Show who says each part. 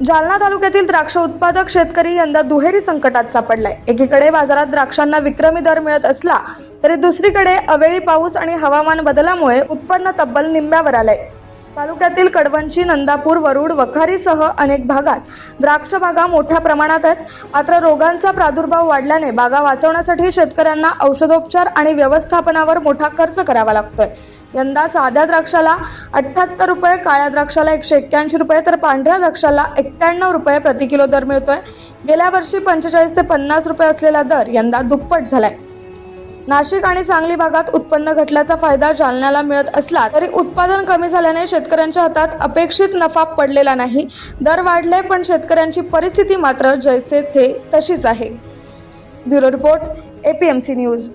Speaker 1: जालना तालुक्यातील द्राक्ष उत्पादक शेतकरी यंदा दुहेरी संकटात सापडलाय। एकीकडे बाजारात द्राक्षांना विक्रमी दर मिळत असला तरी दुसरीकडे अवेळी पाऊस आणि हवामान बदलामुळे उत्पन्न तब्बल निम्म्यावर आलंय। तालुक्यातील कडवंची, नंदापूर, वरुड, वखारीसह अनेक भागात द्राक्ष बागा मोठ्या प्रमाणात आहेत। मात्र रोगांचा प्रादुर्भाव वाढल्याने बागा वाचवण्यासाठी शेतकऱ्यांना औषधोपचार आणि व्यवस्थापनावर मोठा खर्च करावा लागतोय। यंदा साध्या द्राक्षाला 78 रुपये, काळ्या द्राक्षाला 181 रुपये तर पांढऱ्या द्राक्षाला 91 रुपये प्रति किलो दर मिळतोय। गेल्या वर्षी 45 ते 50 रुपये असलेला दर यंदा दुप्पट झालाय। नाशिक आणि सांगली भागात उत्पन्न घटल्याचा फायदा जालन्याला मिळत असला तरी उत्पादन कमी झाल्याने शेतकऱ्यांच्या हातात अपेक्षित नफा पडलेला नाही। दर वाढले पण शेतकऱ्यांची परिस्थिती मात्र जैसे थे तशीच आहे। Bureau report, APMC news.